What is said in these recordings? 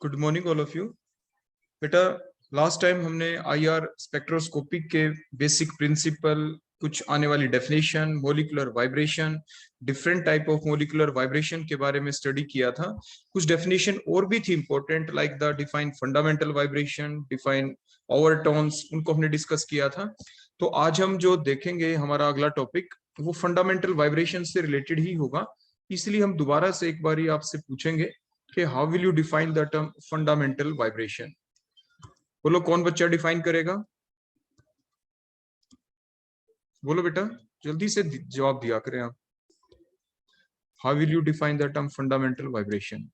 Good morning all of you. बेटा, last time हमने IR spectroscopy के बेसिक प्रिंसिपल, कुछ आने वाली definition, molecular vibration, different type of molecular vibration के बारे में स्टडी किया था। कुछ डेफिनेशन और भी थी important, like the define fundamental vibration, define overtones, उनको हमने डिस्कस किया था। तो आज हम जो देखेंगे, हमारा अगला टॉपिक वो फंडामेंटल वाइब्रेशन से रिलेटेड ही होगा। इसलिए हम दोबारा से एक बार आपसे पूछेंगे कि how will you define the term fundamental vibration. बोलो, कौन बच्चा डिफाइन करेगा? बोलो बेटा, जल्दी से जवाब दिया करें आप। How will you define the term fundamental vibration?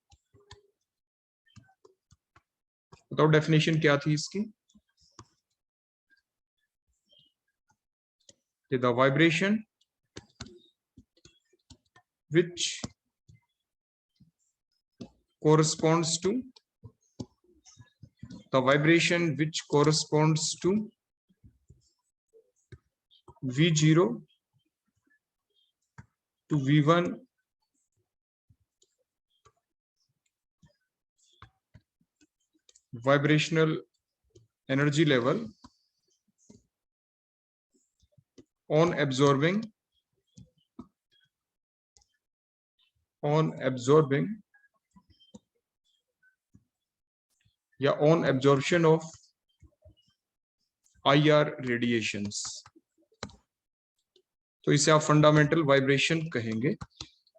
बताओ, डेफिनेशन क्या थी इसकी? The vibration which corresponds to V0 to V1 vibrational energy level on absorbing या on absorption of IR radiations। तो इसे आप फंडामेंटल वाइब्रेशन कहेंगे।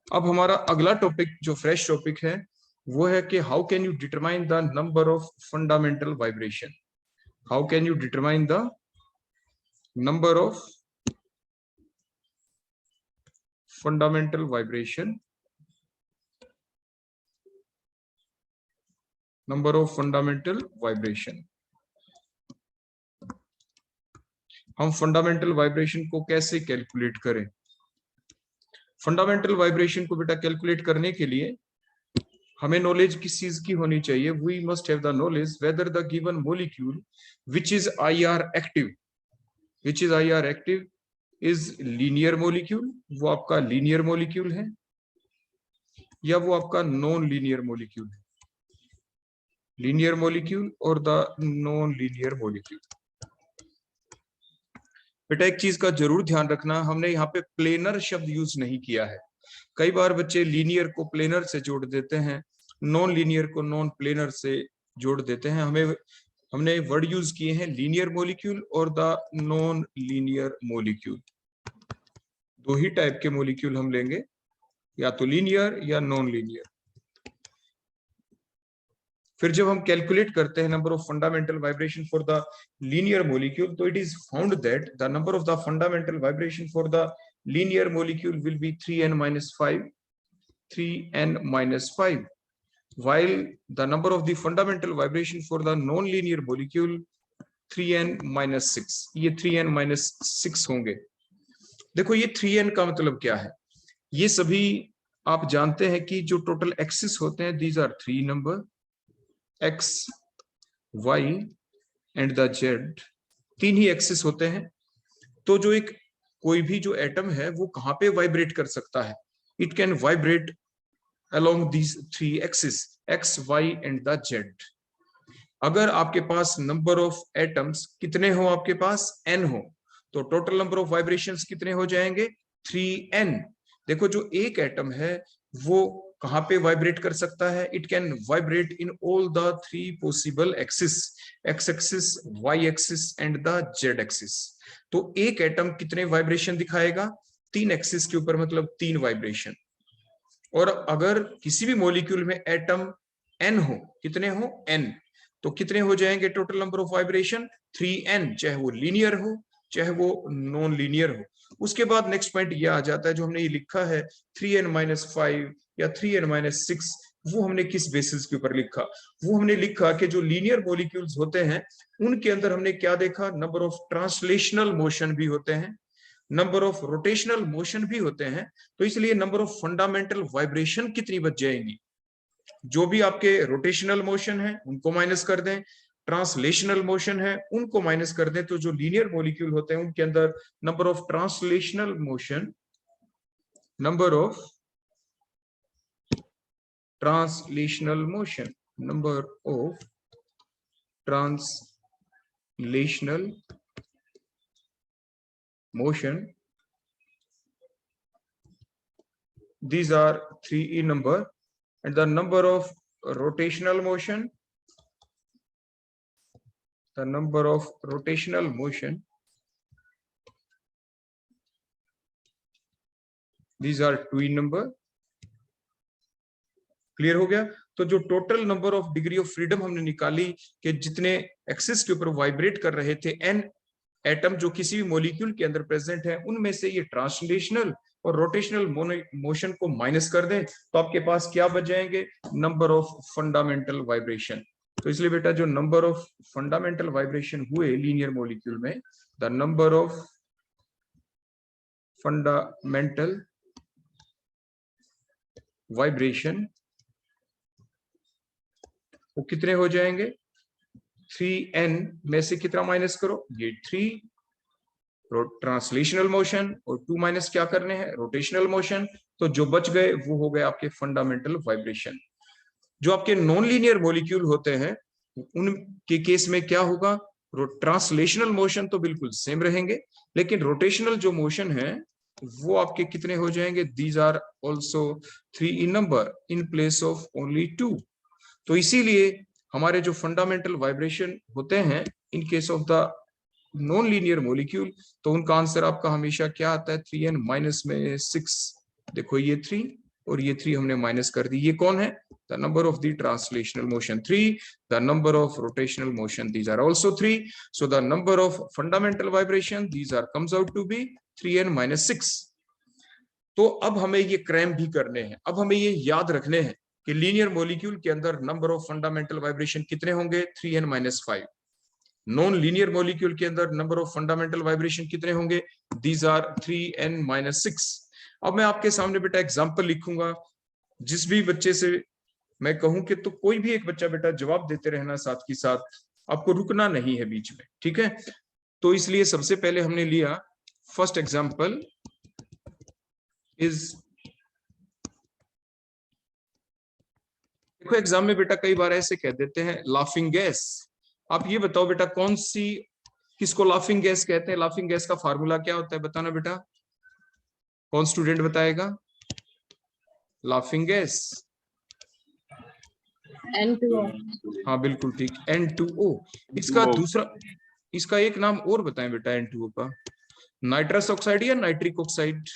अब हमारा अगला टॉपिक, जो फ्रेश टॉपिक है, वो है कि how can you determine the number of fundamental vibration. How can you determine the number of fundamental vibration, number of fundamental vibration. हम फंडामेंटल वाइब्रेशन को कैसे कैलकुलेट करें? फंडामेंटल वाइब्रेशन को बेटा कैलकुलेट करने के लिए हमें नॉलेज किस चीज की होनी चाहिए? We must have the knowledge whether the given molecule which is IR active is linear molecule, वो आपका लीनियर मॉलिक्यूल है, या वो आपका नॉन लीनियर मॉलिक्यूल है। लीनियर मॉलिक्यूल और द नॉन लीनियर मॉलिक्यूल। बेटा, एक चीज का जरूर ध्यान रखना, हमने यहाँ पे प्लेनर शब्द यूज नहीं किया है। कई बार बच्चे लीनियर को प्लेनर से जोड़ देते हैं, नॉन लीनियर को नॉन प्लेनर से जोड़ देते हैं। हमने वर्ड यूज किए हैं लीनियर मॉलिक्यूल और द नॉन लीनियर मॉलिक्यूल। दो ही टाइप के मॉलिक्यूल हम लेंगे, या तो लीनियर या नॉन लीनियर। फिर जब हम कैलकुलेट करते हैं number of fundamental vibration for the linear molecule, तो it is found that the number of the fundamental vibration for the linear molecule will be 3n-5, while the number of the fundamental vibration for the non-linear molecule 3n-6। ये 3n-6 होंगे। देखो, ये 3n का मतलब क्या है? ये सभी आप जानते हैं कि जो टोटल एक्सिस होते हैं, these are 3 number, x, y and the z। 3 ही एक्सिस होते हैं। तो जो एक कोई भी जो एटम है वो कहां पे वाइब्रेट कर सकता है? It can vibrate along these 3 axes, x, y and the z। अगर आपके पास नंबर ऑफ एटम्स कितने हो, आपके पास n हो, तो टोटल नंबर ऑफ वाइब्रेशंस कितने हो जाएंगे? 3n। देखो, जो एक एटम है वो कहां पे वाइब्रेट कर सकता है? It can vibrate in all the 3 possible axis, x axis, y axis and the z axis. तो एक एटम कितने वाइब्रेशन दिखाएगा? 3 एक्सिस के ऊपर, मतलब 3 वाइब्रेशन। और अगर किसी भी मॉलिक्यूल में एटम n हो, कितने हो? n। तो कितने हो जाएंगे total number of vibration? 3n, चाहे वो लीनियर हो चाहे वो नॉन लीनियर हो। उसके बाद नेक्स्ट पॉइंट ये आ जाता है, जो हमने ये लिखा है 3n-5 या 3n-6, वो हमने किस बेसिस के ऊपर लिखा? वो हमने लिखा कि जो लीनियर मॉलिक्यूल्स होते हैं उनके अंदर हमने क्या देखा? नंबर ऑफ ट्रांसलेशनल मोशन भी होते हैं, नंबर ऑफ रोटेशनल मोशन भी होते हैं। तो इसलिए नंबर ऑफ फंडामेंटल वाइब्रेशन कितनी बच जाएंगी? जो भी आपके रोटेशनल मोशन है उनको माइनस कर दें, ट्रांसलेशनल मोशन है उनको माइनस कर दें, तो जो लीनियर मॉलिक्यूल होते हैं उनके अंदर number of translational motion, number of translational motion number of translational motion. These are 3 in number, and the number of rotational motion, these are 2 in number. Clear हो गया? तो जो total number of degree of freedom हमने निकाली कि जितने axis के ऊपर वाइब्रेट कर रहे थे n एटम जो किसी भी मॉलिक्यूल के अंदर प्रेजेंट है, उनमें से ये ट्रांसलेशनल और रोटेशनल मोशन को माइनस कर दें तो आपके पास क्या बच जाएंगे? Number of fundamental vibration. तो इसलिए बेटा जो नंबर ऑफ फंडामेंटल वाइब्रेशन हुए लीनियर मॉलिक्यूल में, the number of fundamental vibration वो कितने हो जाएंगे? 3n में से कितना माइनस करो? ये 3 ट्रांसलेशनल मोशन और 2 माइनस क्या करने हैं? Rotational motion. तो जो बच गए वो हो गए आपके फंडामेंटल वाइब्रेशन। जो आपके नॉन लीनियर मॉलिक्यूल होते हैं उनके केस में क्या होगा? ट्रांसलेशनल मोशन तो बिल्कुल सेम रहेंगे, लेकिन रोटेशनल जो मोशन है वो आपके कितने हो जाएंगे? These are also 3 in number in place of only 2। तो इसीलिए हमारे जो फंडामेंटल वाइब्रेशन होते हैं in case of the non linear molecule, तो उनका आंसर आपका हमेशा क्या आता है? 3n माइनस में 6। देखो ये 3 और ये 3 हमने माइनस कर दी। ये कौन है? The number of the translational motion 3, the number of rotational motion these are also 3, so the number of fundamental vibration these are comes out to be 3n minus 6। तो अब हमें ये क्रैम भी करने हैं। अब हमें ये याद रखने हैं कि लीनियर मॉलिक्यूल के अंदर नंबर ऑफ फंडामेंटल वाइब्रेशन कितने होंगे? 3n minus 5। Non linear molecule के अंदर नंबर ऑफ फंडामेंटल वाइब्रेशन कितने होंगे? These are 3n minus 6। अब मैं आपके सामने बेटा एग्जांपल लिखूंगा। जिस भी बच्चे से मैं कहूं कि तो कोई भी एक बच्चा बेटा जवाब देते रहना साथ के साथ, आपको रुकना नहीं है बीच में, ठीक है? तो इसलिए सबसे पहले हमने लिया फर्स्ट एग्जांपल इज, देखो एग्जाम में बेटा कई बार ऐसे कह देते हैं लाफिंग गैस। आप ये बताओ बेटा कौन सी, किसको लाफिंग गैस कहते हैं? लाफिंग गैस का फार्मूला क्या होता है? बताना बेटा, कौन स्टूडेंट बताएगा? Laughing gas N2O। हाँ बिल्कुल ठीक, N2O। इसका दूसरा, इसका एक नाम और बताएं बेटा N2O का। नाइट्रस ऑक्साइड या नाइट्रिक ऑक्साइड?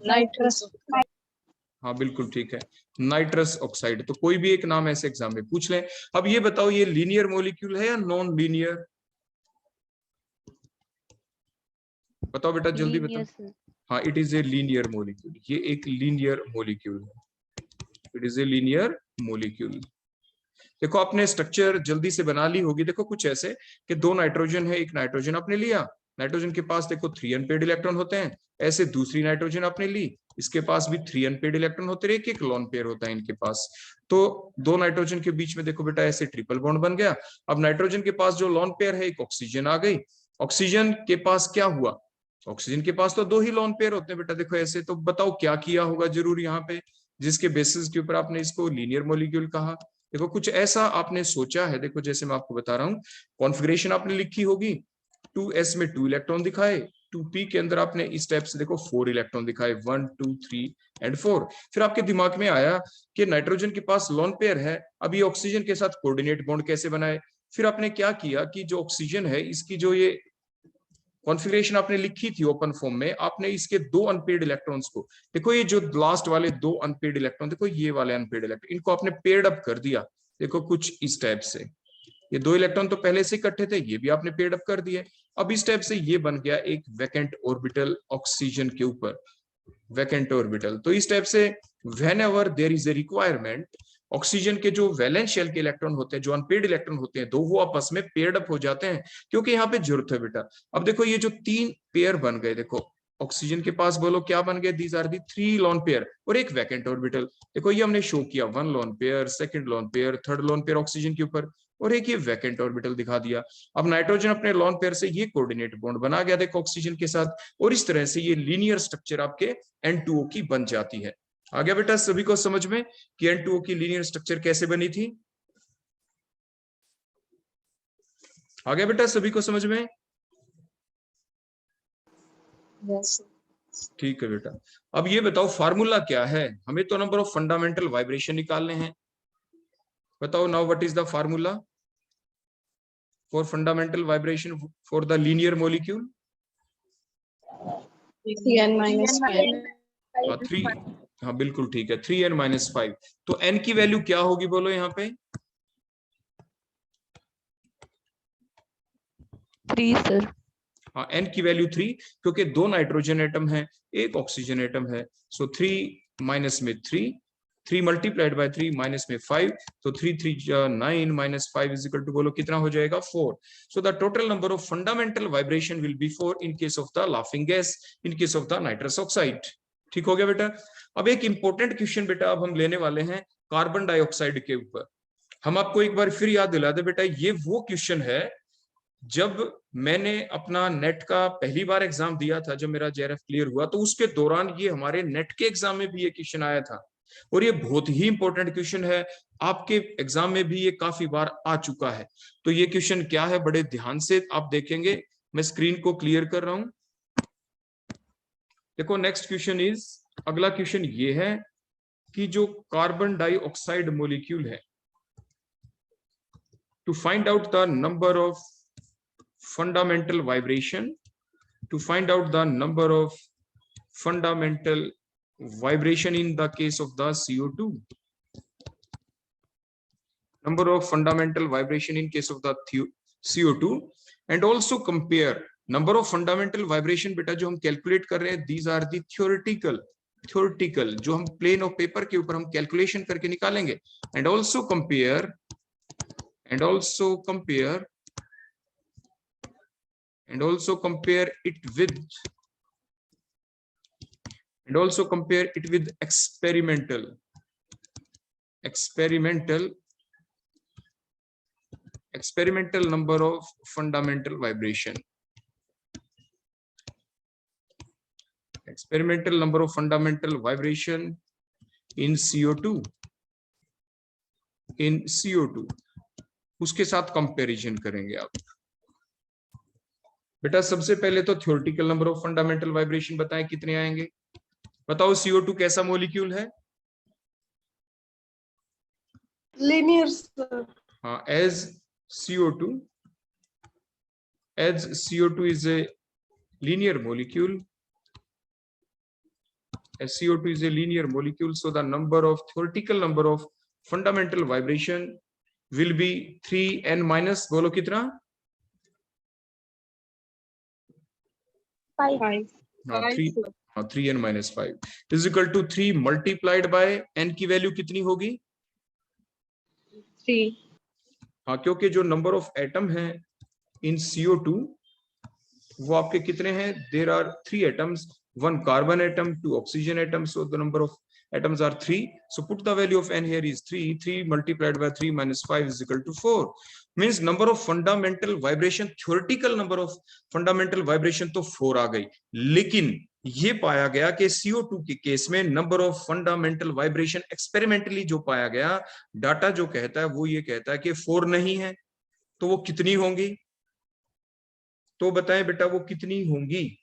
नाइट्रस। हाँ बिल्कुल ठीक है, नाइट्रस ऑक्साइड। तो कोई भी एक नाम ऐसे एग्जाम में पूछ लें। अब ये बताओ ये लीनियर मॉलिक्यूल है या नॉन लीनियर? बताओ बेटा जल्दी बताओ। हाँ it is a linear molecule, ये एक लीनियर मॉलिक्यूल है, it is a linear molecule. देखो आपने स्ट्रक्चर जल्दी से बना ली होगी। देखो कुछ ऐसे कि 2 नाइट्रोजन है, एक नाइट्रोजन आपने लिया, नाइट्रोजन के पास देखो 3 अनपेड इलेक्ट्रॉन होते हैं। ऐसे दूसरी नाइट्रोजन आपने ली, इसके पास भी 3 अनपेड इलेक्ट्रॉन होते हैं, एक लोन पेयर होता है इनके पास। तो 2 नाइट्रोजन के बीच में देखो बेटा ऐसे ट्रिपल बॉन्ड बन गया। अब नाइट्रोजन के पास जो लोन पेयर है एक ऑक्सीजन आ गई। ऑक्सीजन के पास क्या हुआ? ऑक्सीजन के पास तो 2 ही लोन पेयर होते हैं बेटा। देखो ऐसे, तो बताओ क्या किया होगा जरूर यहाँ पे, जिसके बेसिस के ऊपर आपने इसको लीनियर मॉलिक्यूल कहा। देखो कुछ ऐसा आपने सोचा है। देखो जैसे मैं आपको बता रहा हूँ, कॉन्फ़िगरेशन आपने लिखी होगी, 2s में 2 इलेक्ट्रॉन दिखाए, 2p के अंदर आपने इस टाइप से देखो 4 इलेक्ट्रॉन दिखाए, 1 2 3 एंड 4। फिर आपके दिमाग में आया कि नाइट्रोजन के पास लोन पेयर है, अब ये ऑक्सीजन के साथ कोऑर्डिनेट बॉन्ड कैसे बनाए? फिर आपने क्या किया कि जो ऑक्सीजन है इसकी जो ये कॉन्फ़िगरेशन आपने लिखी थी ओपन फॉर्म में, आपने इसके 2 अनपेड इलेक्ट्रॉन्स को, देखो ये जो लास्ट वाले 2 अनपेड इलेक्ट्रॉन, देखो ये वाले अनपेड इलेक्ट्रॉन, इनको आपने पेयर्ड अप कर दिया। देखो कुछ इस टाइप से, ये 2 इलेक्ट्रॉन तो पहले से इकट्ठे थे, ये भी आपने पेयर्ड अप कर दिए। अब इस टाइप से ये बन गया एक वैकेंट ऑर्बिटल ऑक्सीजन के ऊपर, वैकेंट ऑर्बिटल। तो इस टाइप से whenever there is a requirement, oxygen के जो वैलेंस शेल के इलेक्ट्रॉन होते हैं, जो अनपेड इलेक्ट्रॉन होते हैं, 2 वो आपस में पेयर्ड अप हो जाते हैं, क्योंकि यहाँ पे जरूरत है बेटा। अब देखो ये जो 3 पेयर बन गए, देखो ऑक्सीजन के पास बोलो क्या बन गए? These are the 3 lone pair और एक वैकेंट ऑर्बिटल। देखो ये हमने शो किया, 1 lone pair, second lone pair, third lone pair oxygen के ऊपर, और एक ये वैकेंट ऑर्बिटल दिखा दिया। अब नाइट्रोजन अपने लोन पेयर से ये कोऑर्डिनेट बॉन्ड बना गया देखो ऑक्सीजन के साथ, और इस तरह से ये लीनियर स्ट्रक्चर आपके N2O की बन जाती है। आ गया बेटा सभी को समझ में कि N2O की लीनियर स्ट्रक्चर कैसे बनी थी? आ गया बेटा सभी को समझ में? यस ठीक है बेटा। अब ये बताओ फार्मूला क्या है, हमें तो नंबर ऑफ फंडामेंटल वाइब्रेशन निकालने हैं। बताओ now what is the formula for fundamental vibration for the linear molecule? Cn minus 5 हाँ 3, हाँ बिल्कुल ठीक है 3n-5। तो n की वैल्यू क्या होगी बोलो यहाँ पे? 3 सर। हाँ n की वैल्यू 3, क्योंकि 2 नाइट्रोजन एटम है, 1 ऑक्सीजन एटम है। सो 3 माइनस में 3 मल्टीप्लाइड बाय 3 माइनस में 5, तो 3 3 9 माइनस 5 इज इक्वल टू बोलो कितना हो जाएगा 4। So the total number of fundamental vibration will be 4 in case of the laughing gas, in case of the nitrous oxide. ठीक हो गया बेटा। अब एक इंपॉर्टेंट क्वेश्चन बेटा अब हम लेने वाले हैं कार्बन डाइऑक्साइड के ऊपर। हम आपको एक बार फिर याद दिला दे बेटा, ये वो क्वेश्चन है जब मैंने अपना नेट का पहली बार एग्जाम दिया था, जब मेरा जेआरएफ क्लियर हुआ, तो उसके दौरान ये हमारे नेट के एग्जाम में भी ये क्वेश्चन आया था और ये बहुत ही इंपॉर्टेंट क्वेश्चन है, आपके एग्जाम में भी ये काफी बार आ चुका है। तो ये क्वेश्चन क्या है बड़े ध्यान से आप देखेंगे, मैं स्क्रीन को क्लियर कर रहा हूं। देखो नेक्स्ट क्वेश्चन इज, अगला क्वेश्चन ये है कि जो कार्बन डाइऑक्साइड मॉलिक्यूल है, to find out the number of fundamental vibration, to find out the number of fundamental vibration in the case of the CO2, number of fundamental vibration in case of the CO2, and also compare number of fundamental vibration बेटा जो हम calculate कर रहे हैं, these are the theoretical जो हम plane of paper के ऊपर हम कैलकुलेशन करके निकालेंगे, and also compare it with experimental number of fundamental vibration, in CO2 उसके साथ कंपैरिजन करेंगे आप। बेटा सबसे पहले तो theoretical number of fundamental vibration बताएं कितने आएंगे। बताओ CO2 कैसा मॉलिक्यूल है? Linear sir. हाँ, as CO2 is a linear molecule, so the theoretical number of fundamental vibration will be 3n minus बोलो कितना? 5 3n minus 5 is equal to 3 multiplied by n की वैल्यू कितनी होगी? 3। हाँ, क्योंकि जो नंबर ऑफ एटम है इन CO2 वो आपके कितने हैं? There are 3 atoms, 1 carbon atom, 2 oxygen atoms, so the number of atoms are 3. So put the value of n here is 3 multiplied by 3 minus 5 is equal to 4. Means number of fundamental vibration, theoretical number of fundamental vibration तो 4 आ गई, लेकिन ये पाया गया कि CO2 के case में number of fundamental vibration experimentally जो पाया गया, डाटा जो कहता है वो ये कहता है कि 4 नहीं है, तो वो कितनी होंगी? तो बताएं बेटा वो कितनी होंगी?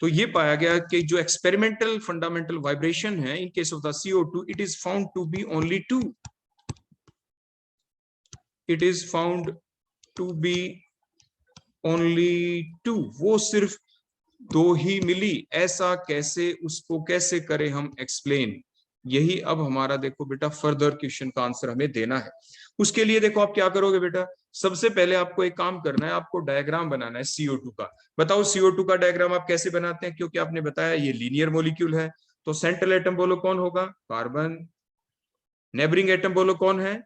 तो ये पाया गया कि जो एक्सपेरिमेंटल फंडामेंटल वाइब्रेशन है in case of the CO2, it is found to be only 2, it is found to be only 2, वो सिर्फ 2 ही मिली। ऐसा कैसे, उसको कैसे करें हम एक्सप्लेन? यही अब हमारा देखो बेटा फर्दर क्वेश्चन का आंसर हमें देना है। उसके लिए देखो आप क्या करोगे बेटा, सबसे पहले आपको एक काम करना है, आपको डायग्राम बनाना है CO2 का। बताओ CO2 का डायग्राम आप कैसे बनाते हैं? क्योंकि आपने बताया ये लीनियर मॉलिक्यूल है, तो सेंट्रल एटम बोलो कौन होगा? कार्बन। नेबरिंग एटम बोलो कौन है?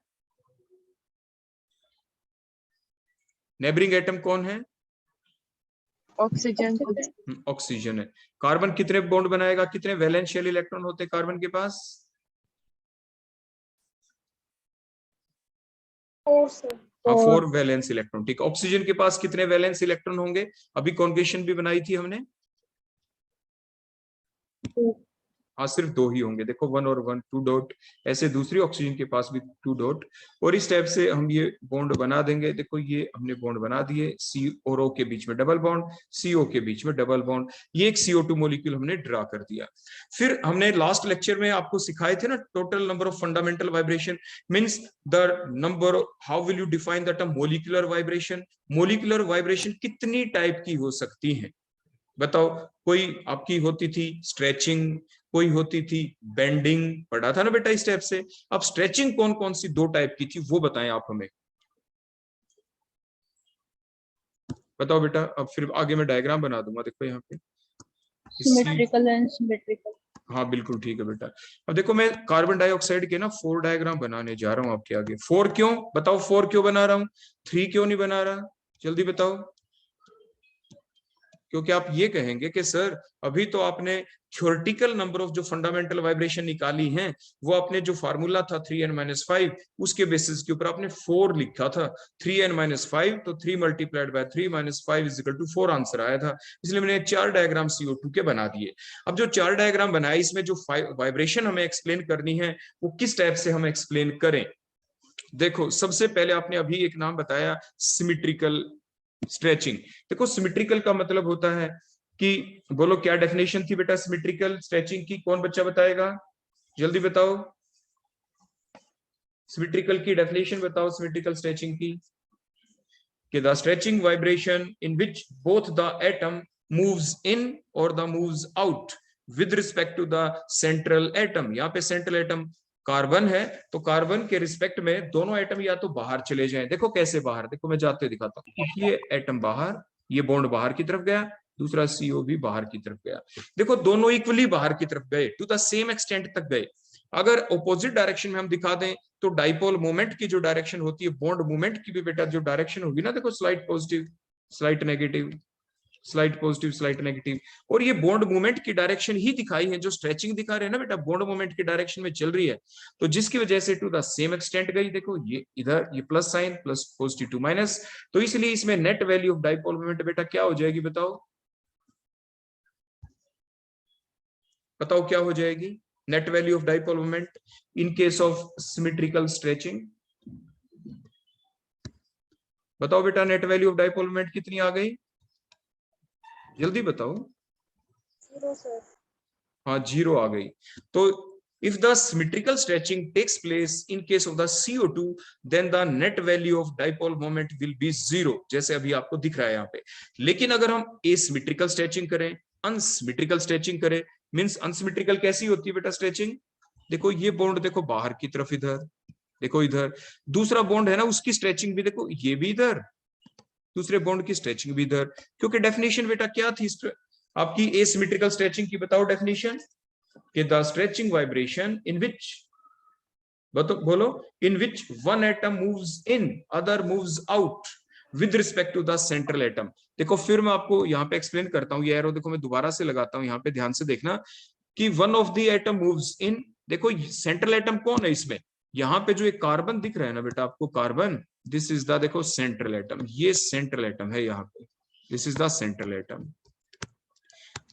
नेबरिंग एटम कौन है? ऑक्सीजन। ऑक्सीजन है। कार्बन कितने बॉन्ड बनाएगा? कितने वैलेंस शेल इलेक्ट्रॉन होते हैं कार्बन के पास? 4 सर। हाँ 4 वैलेंस इलेक्ट्रॉन, ठीक। ऑक्सीजन के पास कितने वैलेंस इलेक्ट्रॉन होंगे? अभी कॉन्केशन भी बनाई थी हमने, हाँ सिर्फ 2 ही होंगे। देखो 1 और 1 2 डॉट, ऐसे दूसरी ऑक्सीजन के पास भी 2 डॉट, और इस टाइप से हम ये बॉन्ड बना देंगे। देखो ये हमने बॉन्ड बना दिए, C और O के बीच में डबल बॉन्ड, CO के बीच में डबल बॉन्ड, ये एक CO2 मॉलिक्यूल हमने ड्रा कर दिया। फिर हमने लास्ट लेक्चर में आपको सिखाए थे ना, total number of fundamental vibration means the number, how will you define the term molecular vibration. Molecular vibration कितनी टाइप की हो सकती है बताओ? कोई आपकी होती थी स्ट्रेचिंग, कोई होती थी बेंडिंग, पढ़ा था ना बेटा इस टाइप से। अब स्ट्रेचिंग कौन कौन सी 2 टाइप की थी वो बताएं आप हमें, बताओ बेटा। अब फिर आगे मैं डायग्राम बना दूंगा, देखो यहाँ पे सिमेट्रिकल एंड सिमेट्रिकल। हाँ बिल्कुल ठीक है बेटा। अब देखो मैं कार्बन डाइऑक्साइड के ना 4 डायग्राम बनाने जा रहा हूँ आपके आगे। 4 क्यों बताओ? 4 क्यों बना रहा हूँ? 3 क्यों नहीं बना रहा? जल्दी बताओ। क्योंकि आप ये कहेंगे कि सर अभी तो आपने थ्योरेटिकल नंबर ऑफ जो फंडामेंटल वाइब्रेशन निकाली हैं वो आपने जो फार्मूला था 3n-5 उसके बेसिस के ऊपर आपने 4 लिखा था। 3n-5 तो 3 मल्टीप्लाइड बाय 3 - 5 = 4 आंसर आया था, इसलिए मैंने 4 डायग्राम CO2 के बना दिए। अब जो 4 डायग्राम बनाए इसमें जो वाइब्रेशन हमें एक्सप्लेन करनी है वो किस टाइप से हम एक्सप्लेन करें। देखो सबसे पहले आपने अभी एक नाम बताया सिमेट्रिकल स्ट्रेचिंग। देखो सिमेट्रिकल का मतलब होता है कि, बोलो क्या डेफिनेशन थी बेटा सिमेट्रिकल स्ट्रेचिंग की? कौन बच्चा बताएगा? जल्दी बताओ, सिमेट्रिकल की डेफिनेशन बताओ सिमेट्रिकल स्ट्रेचिंग की। कि the stretching vibration in which both the atom moves in और the moves out with respect to the central atom. यहाँ पे सेंट्रल एटम कार्बन है, तो कार्बन के रिस्पेक्ट में दोनों एटम या तो बाहर चले जाएं। देखो कैसे बाहर, देखो मैं जाते दिखाता हूँ। ये एटम बाहर, ये बॉन्ड बाहर की तरफ गया, दूसरा CO भी बाहर की तरफ गया। देखो दोनों इक्वली बाहर की तरफ गए, टू द सेम एक्सटेंट तक गए। अगर ऑपोजिट डायरेक्शन में हम दिखा दें तो डाइपोल मोमेंट की जो डायरेक्शन होती है, बॉन्ड मोमेंट की भी बेटा जो डायरेक्शन होगी ना, देखो slide positive slide negative, slide positive slide negative, और ये बॉन्ड मूवमेंट की डायरेक्शन ही दिखाई है। जो स्ट्रेचिंग दिखा रहे हैं ना बेटा, बॉन्ड मूवमेंट की डायरेक्शन में चल रही है, तो जिसकी वजह से टू द सेम एक्सटेंट गई। देखो ये इधर ये plus sign, plus positive to minus, तो इसलिए इसमें net value of dipole moment बेटा क्या हो जाएगी बताओ? बताओ क्या हो जाएगी net value of dipole moment in case of symmetrical stretching? बताओ बेटा net value of dipole moment कितनी आ गई? जल्दी बताओ। 0 सर। हाँ 0 आ गई। तो if the symmetrical stretching takes place in case of the CO2 then the net value of dipole moment will be 0, जैसे अभी आपको दिख रहा है यहाँ पे। लेकिन अगर हम asymmetrical stretching करें, unsymmetrical stretching करें, मींस unsymmetrical कैसी होती है बेटा स्ट्रेचिंग? देखो ये बॉन्ड देखो बाहर की तरफ इधर, देखो इधर दूसरा बॉन्ड है ना, उसकी स्ट्रेचिंग भी देखो ये भी इधर, दूसरे बॉन्ड की स्ट्रेचिंग भी इधर। क्योंकि डेफिनेशन बेटा क्या थी आपकी एसिमेट्रिकल स्ट्रेचिंग की? बताओ डेफिनेशन। कि the stretching vibration in which, बोलो, in which one atom moves in other moves out with respect to the central atom. देखो फिर मैं आपको यहाँ पे एक्सप्लेन करता हूँ, ये एरो देखो मैं दोबारा से लगाता हूँ, यहाँ पे ध्यान से देखना कि one of the atom moves इन। देखो सेंट्रल एटम कौन है इसमें? यहाँ पे जो एक कार्बन दिख रहा है ना बेटा आपको, कार्बन, दिस इज द देखो सेंट्रल एटम, ये सेंट्रल एटम है यहाँ पे, this is the central atom.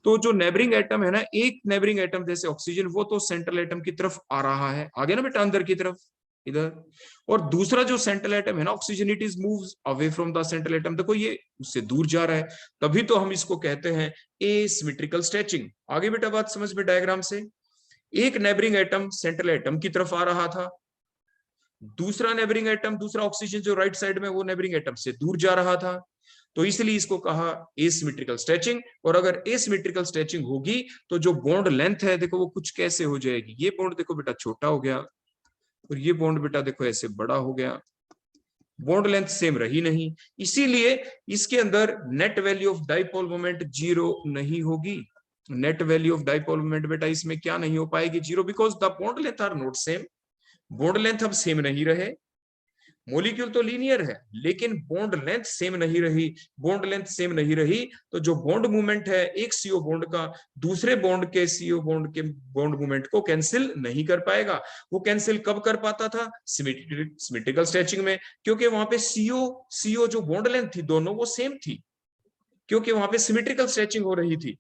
तो जो नेबरिंग एटम है ना, एक नेबरिंग एटम जैसे ऑक्सीजन, वो तो सेंट्रल एटम की तरफ आ रहा है, आगे ना बेटा अंदर की तरफ इधर, और दूसरा जो सेंट्रल एटम है ना oxygen, it is moves away from the central atom. देखो ये उससे दूर जा रहा है, तभी तो हम इसको कहते हैं एसिमेट्रिकल स्ट्रेचिंग। आगे बेटा बात समझ में डायग्राम से, एक नेबरिंग एटम सेंट्रल एटम की तरफ आ रहा था, दूसरा नेबरिंग एटम, दूसरा ऑक्सीजन जो राइट साइड में, वो नेबरिंग एटम से दूर जा रहा था, तो इसलिए इसको कहा एसिमेट्रिकल स्ट्रेचिंग। और अगर एसिमेट्रिकल स्ट्रेचिंग होगी तो जो बॉन्ड लेंथ है देखो वो कुछ कैसे हो जाएगी, ये बॉन्ड देखो बेटा छोटा हो गया और ये बॉन्ड बेटा देखो ऐसे बड़ा हो गया, बॉन्ड लेंथ सेम रही नहीं, इसीलिए इसके अंदर net value of dipole moment 0 नहीं होगी। Net value of dipole moment बेटा इसमें क्या नहीं हो पाएगी? 0, because the bond length are not same. Bond length अब सेम नहीं रहे, मॉलिक्यूल तो लीनियर है लेकिन बॉन्ड लेंथ सेम नहीं रही। बॉन्ड लेंथ सेम नहीं रही तो जो बॉन्ड मूवमेंट है एक सीओ बॉन्ड का दूसरे बॉन्ड के सीओ बॉन्ड के बॉन्ड मूवमेंट को कैंसिल नहीं कर पाएगा। वो कैंसिल कब कर पाता था? सिमेट्रिकल स्ट्रेचिंग में, क्योंकि वहां पे सीओ जो बॉन्ड लेंथ थी दोनों वो सेम थी, क्योंकि वहां पे सिमेट्रिकल स्ट्रेचिंग हो रही थी।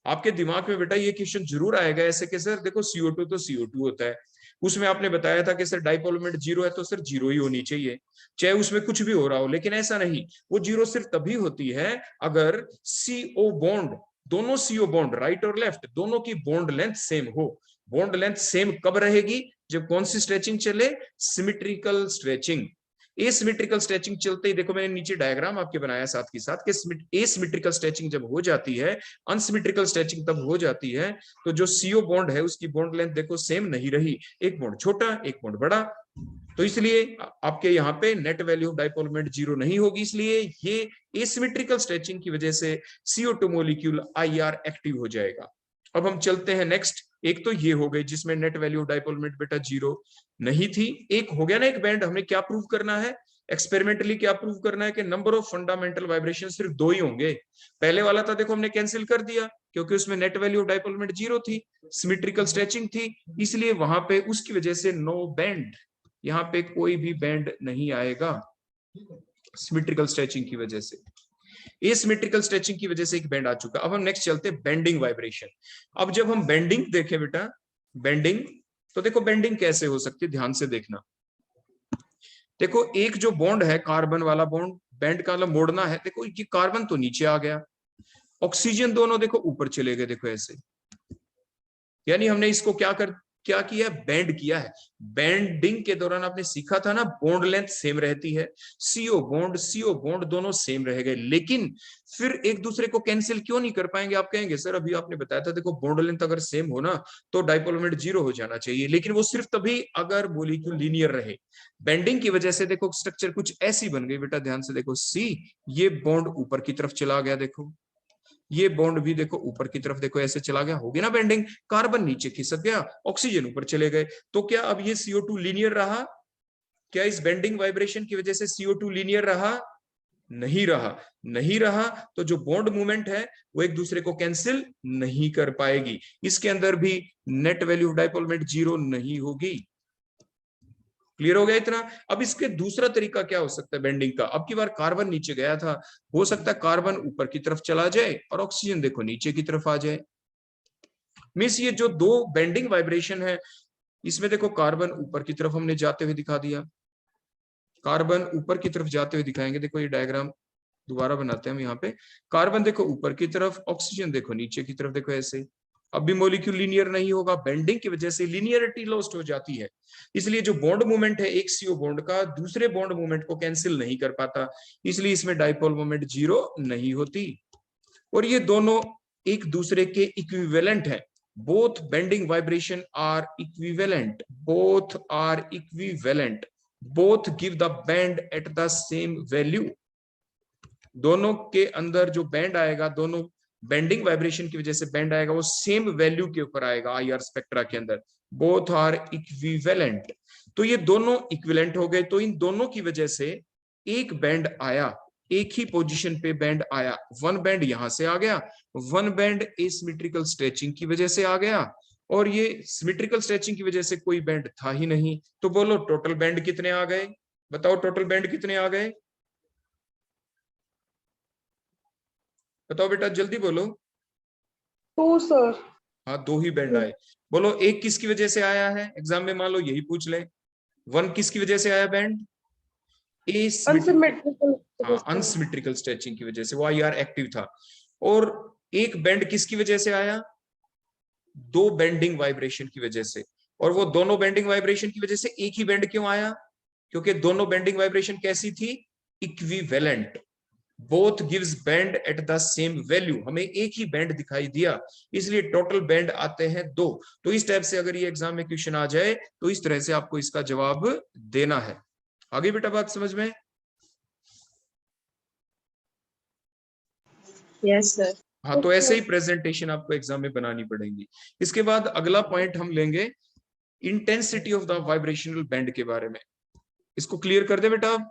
आपके दिमाग में बेटा ये क्वेश्चन जरूर आएगा ऐसे कि सर देखो CO2 तो CO2 होता है, उसमें आपने बताया था कि सर डाइपोल मोमेंट 0 है तो सर 0 ही होनी चाहिए चाहे उसमें कुछ भी हो रहा हो, लेकिन ऐसा नहीं। वो 0 सिर्फ तभी होती है अगर CO बॉन्ड, दोनों CO बॉन्ड राइट और लेफ्ट दोनों की बॉन्ड लेंथ सेम हो। बॉन्ड लेंथ सेम कब रहेगी? जब कौन सी स्ट्रेचिंग चले? Symmetrical stretching. एसिमेट्रिकल स्ट्रेचिंग चलते ही देखो मैंने नीचे डायग्राम आपके बनाया साथ के साथ कि एसिमेट्रिकल स्ट्रेचिंग जब हो जाती है, अनसिमेट्रिकल स्ट्रेचिंग तब हो जाती है तो जो सीओ बॉन्ड है उसकी बॉन्ड लेंथ देखो सेम नहीं रही, एक बॉन्ड छोटा एक बॉन्ड बड़ा, तो इसलिए आपके यहाँ पे net value of dipole moment 0 नहीं होगी। इसलिए ये एसिमेट्रिकल स्ट्रेचिंग की वजह से CO2 मॉलिक्यूल IR एक्टिव हो जाएगा। अब हम चलते हैं नेक्स्ट। एक तो ये हो गई जिसमें net value of dipole moment बेटा 0 नहीं थी। एक हो गया ना एक बैंड, हमने क्या प्रूव करना है? एक्सपेरिमेंटली क्या प्रूव करना है कि नंबर ऑफ फंडामेंटल वाइब्रेशन सिर्फ 2 ही होंगे। पहले वाला था देखो हमने कैंसिल कर दिया क्योंकि उसमें net value of dipole moment 0 थी, सिमेट्रिकल स्ट्रेचिंग थी, इसलिए वहां पे उसकी वजह से नो बैंड, यहाँ पे कोई भी बैंड नहीं आएगा सिमेट्रिकल स्ट्रेचिंग की वजह से। एसिमेट्रिकल स्ट्रेचिंग की वजह से एक बैंड आ चुका। अब हम नेक्स्ट चलते हैं बेंडिंग वाइब्रेशन। अब जब हम बेंडिंग देखें बेटा, बेंडिंग तो देखो बेंडिंग कैसे हो सकती है, ध्यान से देखना। देखो एक जो बॉन्ड है कार्बन वाला बॉन्ड, बैंड का मतलब मोड़ना है, देखो ये कार्बन तो नीचे आ गया, ऑक्सीजन दोनों देखो ऊपर चले गए, देखो ऐसे, यानी हमने इसको क्या किया? बैंड किया है। बैंडिंग के दौरान आपने सीखा था ना बॉन्ड लेंथ सेम रहती है, सीओ बॉन्ड दोनों सेम रह गए, लेकिन फिर एक दूसरे को कैंसिल क्यों नहीं कर पाएंगे? आप कहेंगे सर अभी आपने बताया था देखो बॉन्ड लेंथ अगर सेम हो ना तो डाइपोल मोमेंट 0 हो जाना चाहिए, लेकिन वो सिर्फ तभी अगर मॉलिक्यूल लीनियर रहे। बेंडिंग की वजह से देखो स्ट्रक्चर कुछ ऐसी बन गई बेटा, ध्यान से देखो, ये बॉन्ड ऊपर की तरफ चला गया, देखो ये बॉन्ड भी देखो ऊपर की तरफ देखो ऐसे चला गया, होगी ना बेंडिंग, कार्बन नीचे खिसक गया, ऑक्सीजन ऊपर चले गए, तो क्या अब ये CO2 लीनियर रहा? क्या इस बेंडिंग वाइब्रेशन की वजह से CO2 लीनियर रहा? नहीं रहा। नहीं रहा तो जो बॉन्ड मूवमेंट है वो एक दूसरे को कैंसिल नहीं कर पाएगी, इसके अंदर भी net value of dipole moment 0 नहीं होगी। क्लियर हो गया इतना? अब इसके दूसरा तरीका क्या हो सकता है बेंडिंग का? अब की बार कार्बन नीचे गया था, हो सकता है कार्बन ऊपर की तरफ चला जाए और ऑक्सीजन देखो नीचे की तरफ आ जाए। मींस ये जो दो बेंडिंग वाइब्रेशन है इसमें देखो कार्बन ऊपर की तरफ हमने जाते हुए दिखा दिया, कार्बन ऊपर की तरफ जाते हुए दिखाएंगे, देखो ये डायग्राम दोबारा बनाते हैं हम। यहाँ पे कार्बन देखो ऊपर की तरफ, ऑक्सीजन देखो नीचे की तरफ, देखो ऐसे। अब भी मॉलिक्यूल लीनियर नहीं होगा, बेंडिंग की वजह से लीनियरिटी लॉस्ट हो जाती है, इसलिए जो बॉन्ड मूवमेंट है एक सीओ बॉन्ड का दूसरे बॉन्ड मूवमेंट को कैंसिल नहीं कर पाता, इसलिए इसमें डाइपोल मोमेंट 0 नहीं होती। और ये दोनों एक दूसरे के इक्विवेलेंट है, both bending vibration are equivalent, both are equivalent, both give the band at the same value. दोनों के अंदर जो बैंड आएगा, दोनों बेंडिंग वाइब्रेशन की वजह से बैंड आएगा, वो सेम वैल्यू के ऊपर आएगा IR स्पेक्ट्रा के अंदर, बोथ आर इक्विवेलेंट। तो ये दोनों इक्विवेलेंट हो गए, तो इन दोनों की वजह से एक बैंड आया, एक ही पोजीशन पे बैंड आया, वन बैंड यहां से आ गया, वन बैंड एसिमेट्रिकल स्ट्रेचिंग की वजह से आ गया, और ये सिमेट्रिकल स्ट्रेचिंग की वजह से कोई बैंड था ही नहीं। तो बोलो टोटल बैंड कितने आ गए? बताओ टोटल बैंड कितने आ गए? बताओ बेटा जल्दी बोलो। 2 सर। हाँ 2 ही बैंड आए। बोलो एक किसकी वजह से आया है? एग्जाम में मान लो यही पूछ ले, वन किसकी वजह से आया बैंड? अनसिमेट्रिकल। हाँ अनसिमेट्रिकल स्ट्रेचिंग की वजह से, वो IR एक्टिव था। और एक बैंड किसकी वजह से आया? 2 बेंडिंग वाइब्रेशन की वजह से। और वो दोनों बेंडिंग वाइब्रेशन की वजह से एक ही बैंड क्यों आया? क्योंकि दोनों बेंडिंग वाइब्रेशन कैसी थी? Equivalent, both gives band at the same value, हमें एक ही बैंड दिखाई दिया, इसलिए टोटल बैंड आते हैं 2। तो इस टाइप से अगर ये एग्जाम में क्वेश्चन आ जाए तो इस तरह से आपको इसका जवाब देना है। आगे बेटा बात समझ में? Yes sir. हाँ तो ऐसे ही प्रेजेंटेशन आपको एग्जाम में बनानी पड़ेगी। इसके बाद अगला पॉइंट हम लेंगे intensity of the vibrational band के बारे में। इसको क्लियर कर दे बेटा आप,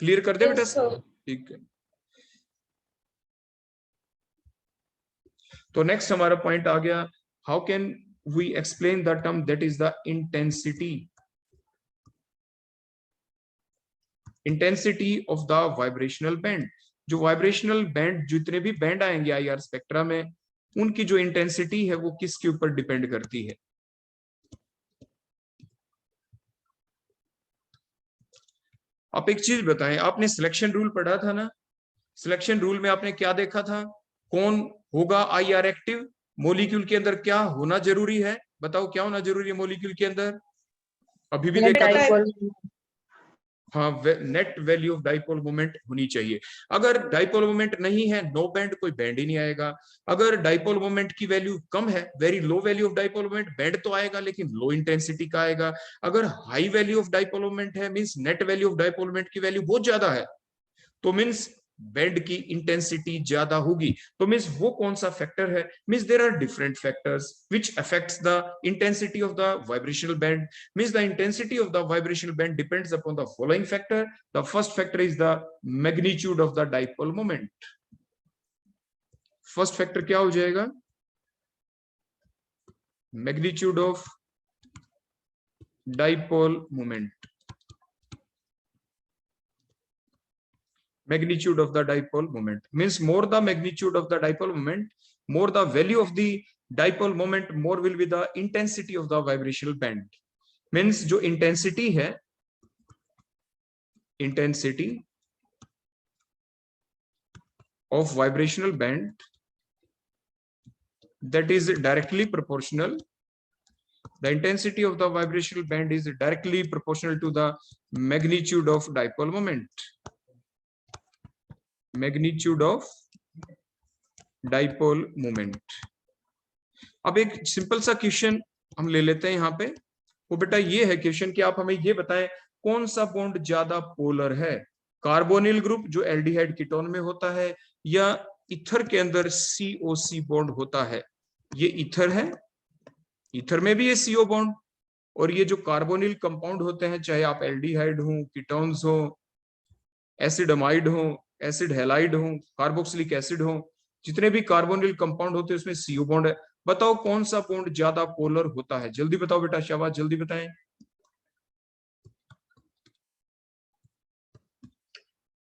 क्लियर कर दे बेटा। Yes, sir. ठीक है, तो नेक्स्ट हमारा पॉइंट आ गया, how can we explain the term that is the intensity, intensity of the vibrational band. जो वाइब्रेशनल बैंड, जितने भी बैंड आएंगे आईआर स्पेक्ट्रा में, उनकी जो इंटेंसिटी है वो किसके ऊपर डिपेंड करती है। आप एक चीज बताएं, आपने सिलेक्शन रूल पढ़ा था ना, सिलेक्शन रूल में आपने क्या देखा था, कौन होगा आईआर एक्टिव, मॉलिक्यूल के अंदर क्या होना जरूरी है, बताओ क्या होना जरूरी है मॉलिक्यूल के अंदर, अभी भी Net देखा था। dipole. हाँ, net value of dipole moment होनी चाहिए। अगर डाइपोल मोमेंट नहीं है, नो बैंड, कोई बैंड ही नहीं आएगा। अगर डाइपोल मोमेंट की वैल्यू कम है, very low value of dipole moment, band तो आएगा लेकिन लो इंटेंसिटी का आएगा। अगर high value of dipole moment है, means net value of dipole moment की वैल्यू बहुत ज्यादा है, तो मींस बैंड की इंटेंसिटी ज्यादा होगी। तो मींस वो कौन सा फैक्टर है, means there are different factors which affects the intensity of the vibrational band. Means the intensity of the vibrational band depends upon the following factor. The first factor is the magnitude of the dipole moment. First factor क्या हो जाएगा, magnitude of dipole moment, magnitude of the dipole moment, means more the magnitude of the dipole moment, more the value of the dipole moment, more will be the intensity of the vibrational band। means जो intensity है, intensity of vibrational band, that is directly proportional, the intensity of the vibrational band is directly proportional to the magnitude of dipole moment, magnitude of dipole moment। अब एक simple सा question हम ले लेते हैं यहाँ पे, वो बेटा ये है क्वेश्चन कि आप हमें ये बताएं कौन सा बॉन्ड ज्यादा पोलर है, कार्बोनिल ग्रुप जो एल्डिहाइड कीटोन में होता है, या ईथर के अंदर COC बॉन्ड होता है। ये ईथर है, ईथर में भी ये CO बॉन्ड, और ये जो कार्बोनिल कंपाउंड होते हैं, चाहे आप एल्डिहाइड हो, कीटोन्स हो, एसिड अमाइड हो, एसिड हैलाइड हो, कार्बोक्सिलिक एसिड हो, जितने भी कार्बोनिल कंपाउंड होते हैं उसमें CO बॉन्ड है। बताओ कौन सा बॉन्ड ज्यादा पोलर होता है, जल्दी बताओ बेटा, शाबाश जल्दी बताएं।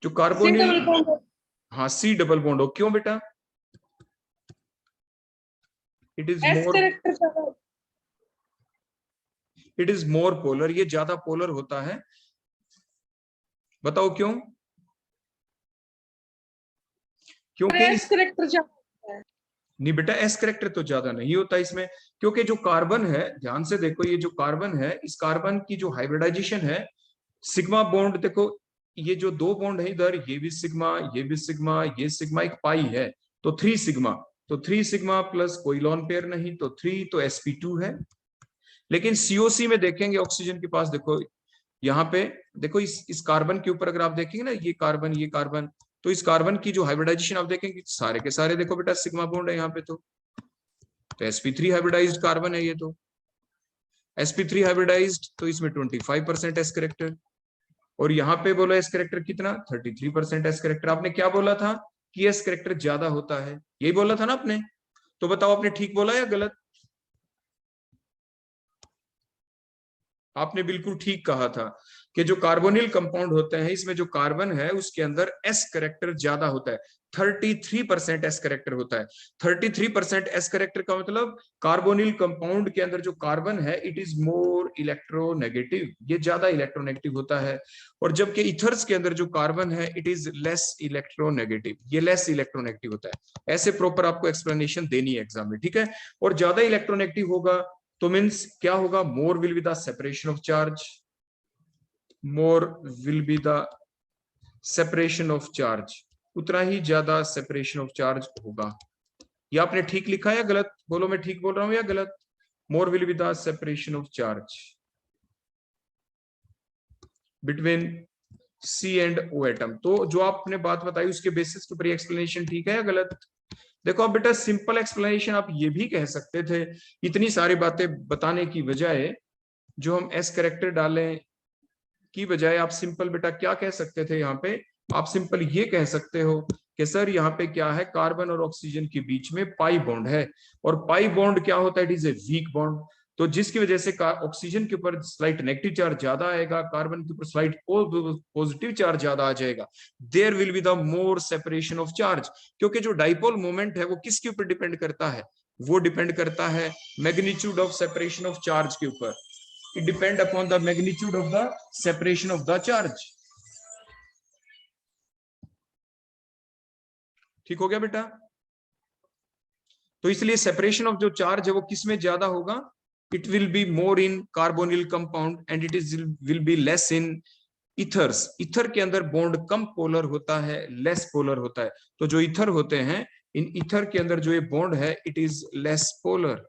जो C कार्बोनिल, double bond. हाँ C डबल बॉन्ड हो, क्यों बेटा, it is S more, character ज़्यादा. इट इज मोर पोलर, ये ज्यादा पोलर होता है, बताओ क्यों, क्योंकि S character ज़्यादा होता है. नहीं बेटा, एस करेक्टर तो ज्यादा नहीं होता इसमें, क्योंकि जो कार्बन है, ध्यान से देखो, ये जो कार्बन है, इस कार्बन की जो हाइब्रिडाइजेशन है, सिग्मा बॉन्ड देखो, ये जो दो बॉन्ड है इधर, ये भी सिग्मा, ये भी सिग्मा, ये सिग्मा, एक पाई है, तो 3 सिग्मा, तो 3 सिग्मा प्लस कोई लॉन पेयर नहीं, तो 3, तो sp2 है। लेकिन COC में देखेंगे, ऑक्सीजन के पास देखो, यहाँ पे देखो, इस कार्बन के ऊपर अगर आप देखेंगे ना, ये कार्बन, ये कार्बन, तो इस कार्बन की जो हाइब्रिडाइजेशन आप देखेंगे, सारे के सारे देखो बेटा सिग्मा बॉन्ड है यहाँ पे, तो sp3 हाइब्रिडाइज्ड कार्बन है ये, तो sp3 हाइब्रिडाइज्ड, तो इसमें 25% एस करेक्टर, और यहाँ पे बोला एस करेक्टर कितना, 33% एस करेक्टर। आपने क्या बोला था कि एस करेक्टर ज्यादा होता है, यही बोला था ना आपने, तो बताओ आपने ठीक बोला या गलत, आपने बिल्कुल ठीक कहा था कि जो कार्बोनिल कंपाउंड होते हैं, इसमें जो कार्बन है उसके अंदर एस करेक्टर ज्यादा होता है, 33% एस करेक्टर होता है। 33% एस करेक्टर का मतलब कार्बोनिल कंपाउंड के अंदर जो कार्बन है, इट इज मोर इलेक्ट्रोनेगेटिव, ये ज्यादा इलेक्ट्रोनेगेटिव होता है, और जबकि इथर्स के अंदर जो कार्बन है, इट इज लेस इलेक्ट्रोनेगेटिव, ये लेस इलेक्ट्रोनेगेटिव होता है। ऐसे प्रॉपर आपको एक्सप्लेनेशन देनी है एग्जाम में, ठीक है। और ज्यादा इलेक्ट्रोनेगेटिव होगा तो मीन्स क्या होगा, मोर will be the separation of charge, more will be the separation of charge, उतना ही ज्यादा सेपरेशन ऑफ चार्ज होगा। ये आपने ठीक लिखा है या गलत, बोलो मैं ठीक बोल रहा हूं या गलत, मोर will be the separation of charge between C and O atom. तो जो आपने बात बताई उसके बेसिस के ऊपर एक्सप्लेनेशन ठीक है या गलत, देखो अब बेटा सिंपल एक्सप्लेनेशन आप ये भी कह सकते थे, इतनी सारी बातें बताने की बजाय जो हम एस कैरेक्टर डालें की बजाय आप सिंपल बेटा क्या कह सकते थे, यहाँ पे आप सिंपल ये कह सकते हो कि सर यहाँ पे क्या है, कार्बन और ऑक्सीजन के बीच में पाई बॉन्ड है, और पाई बॉन्ड क्या होता है, it is a weak bond, तो जिसकी वजह से ऑक्सीजन के ऊपर स्लाइट नेगेटिव चार्ज ज्यादा आएगा, कार्बन के ऊपर स्लाइट पॉजिटिव चार्ज ज्यादा आ जाएगा, there will be the more separation of charge, क्योंकि जो डाइपोल मोमेंट है वो किसके ऊपर डिपेंड करता है, वो डिपेंड करता है magnitude of separation of charge के ऊपर, it depend upon the magnitude of the separation of the charge। ठीक हो गया बेटा? तो इसलिए सेपरेशन ऑफ जो चार्ज है वो किस में ज्यादा होगा, it will be more in carbonyl compound and it is will be less in ethers. Ether के अंदर बॉन्ड कम पोलर होता है, लेस पोलर होता है, तो जो इथर होते हैं इन इथर के अंदर जो ये बॉन्ड है इट इज लेस पोलर,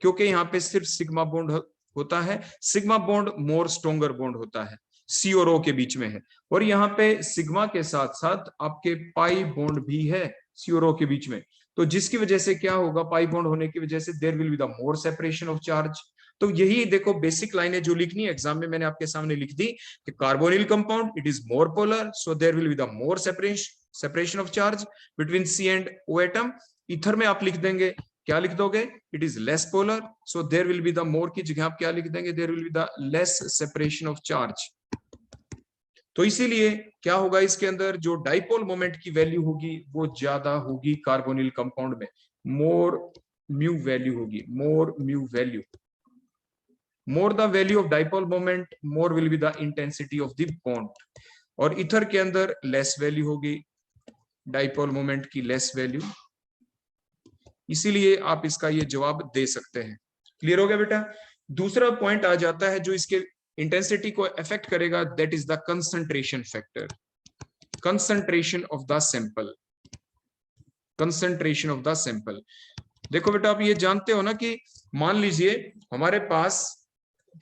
क्योंकि यहाँ पे सिर्फ सिग्मा बॉन्ड होता है, सिग्मा बॉन्ड मोर स्ट्रोंगर बॉन्ड होता है, सी और ओ के बीच में है, और यहाँ पे सिग्मा के साथ साथ आपके पाई बॉन्ड भी है सी और ओ के बीच में, तो जिसकी वजह से क्या होगा, पाई बॉन्ड होने की वजह से there will be the more separation of charge. तो यही देखो बेसिक लाइनें जो लिखनी है एग्जाम में मैंने आपके सामने लिख दी कि carbonyl compound it is more polar, so there will be the more separation of charge between C and O atom. Ether में आप लिख देंगे, क्या लिख दोगे, it is less polar, so there will be the more की जगह आप क्या लिख देंगे, there will be the less separation of charge. तो इसीलिए क्या होगा, इसके अंदर जो डाइपोल मोमेंट की वैल्यू होगी वो ज्यादा होगी कार्बोनिल कंपाउंड में, मोर म्यू वैल्यू होगी, more mu value, more the value of dipole moment more will be the intensity of the bond, और इथर के अंदर लेस वैल्यू होगी डाइपोल मोमेंट की, लेस वैल्यू, इसीलिए आप इसका ये जवाब दे सकते हैं। क्लियर हो गया बेटा? दूसरा पॉइंट आ जाता है जो इसके इंटेंसिटी को अफेक्ट करेगा, that is the concentration factor, concentration of the sample, concentration of the sample. देखो बेटा आप ये जानते हो ना कि मान लीजिए हमारे पास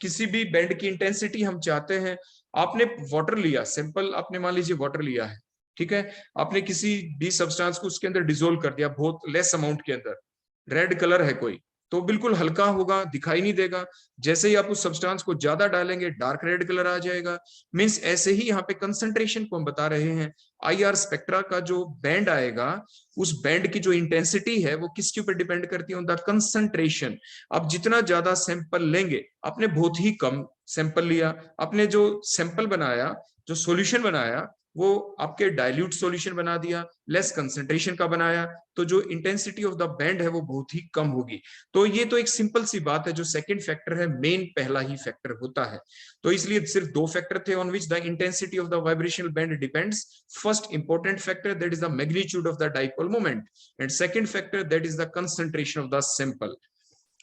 किसी भी बैंड की इंटेंसिटी हम चाहते हैं, आपने वाटर लिया सैंपल, आपने मान लीजिए वाटर लिया है, ठीक है, आपने किसी भी सब्सटेंस को उसके अंदर डिसोल्व कर दिया बहुत लेस अमाउंट के अंदर, रेड कलर है कोई, तो बिल्कुल हल्का होगा, दिखाई नहीं देगा, जैसे ही आप उस सब्सटेंस को ज्यादा डालेंगे डार्क रेड कलर आ जाएगा। मींस ऐसे ही यहाँ पे कंसंट्रेशन को हम बता रहे हैं, आईआर स्पेक्ट्रा का जो बैंड आएगा उस बैंड की जो इंटेंसिटी है वो किसके ऊपर डिपेंड करती है, ऑन द कंसंट्रेशन। आप जितना ज्यादा सैंपल लेंगे, आपने बहुत ही कम सैंपल लिया, आपने जो सैंपल बनाया, जो सॉल्यूशन बनाया वो आपके डाइल्यूट सॉल्यूशन बना दिया, लेस कंसंट्रेशन का बनाया, तो जो इंटेंसिटी ऑफ द बैंड है वो बहुत ही कम होगी। तो ये तो एक सिंपल सी बात है, जो सेकंड फैक्टर है मेन पहला ही फैक्टर होता है, तो इसलिए सिर्फ दो फैक्टर थे on which the intensity of the vibrational band depends. First important factor that is the magnitude of the dipole moment, and second factor that is the concentration of the sample.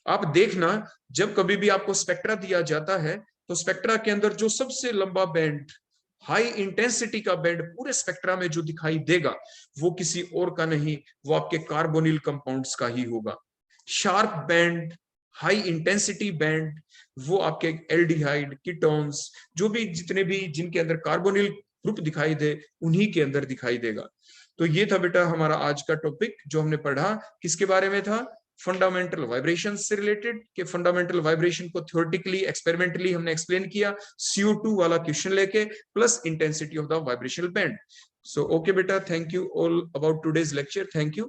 आप देखना जब कभी भी आपको spectra दिया जाता है तो स्पेक्ट्रा के अंदर जो सबसे लंबा बैंड, हाई इंटेंसिटी का बैंड पूरे स्पेक्ट्रा में जो दिखाई देगा वो किसी और का नहीं, वो आपके कार्बोनिल कंपाउंड्स का ही होगा। Sharp band, high intensity band, वो आपके एल्डिहाइड, कीटोन्स, जो भी जितने भी जिनके अंदर कार्बोनिल ग्रुप दिखाई दे उन्हीं के अंदर दिखाई देगा। तो ये था बेटा हमारा आज का टॉपिक जो हमने पढ़ा, किसके बारे में था, फंडामेंटल वाइब्रेशन से रिलेटेड, के फंडामेंटल वाइब्रेशन को थ्योरेटिकली एक्सपेरिमेंटली हमने एक्सप्लेन किया CO2 वाला क्वेश्चन लेके, plus intensity of the vibrational band. So okay बेटा, thank you all about today's lecture, thank you.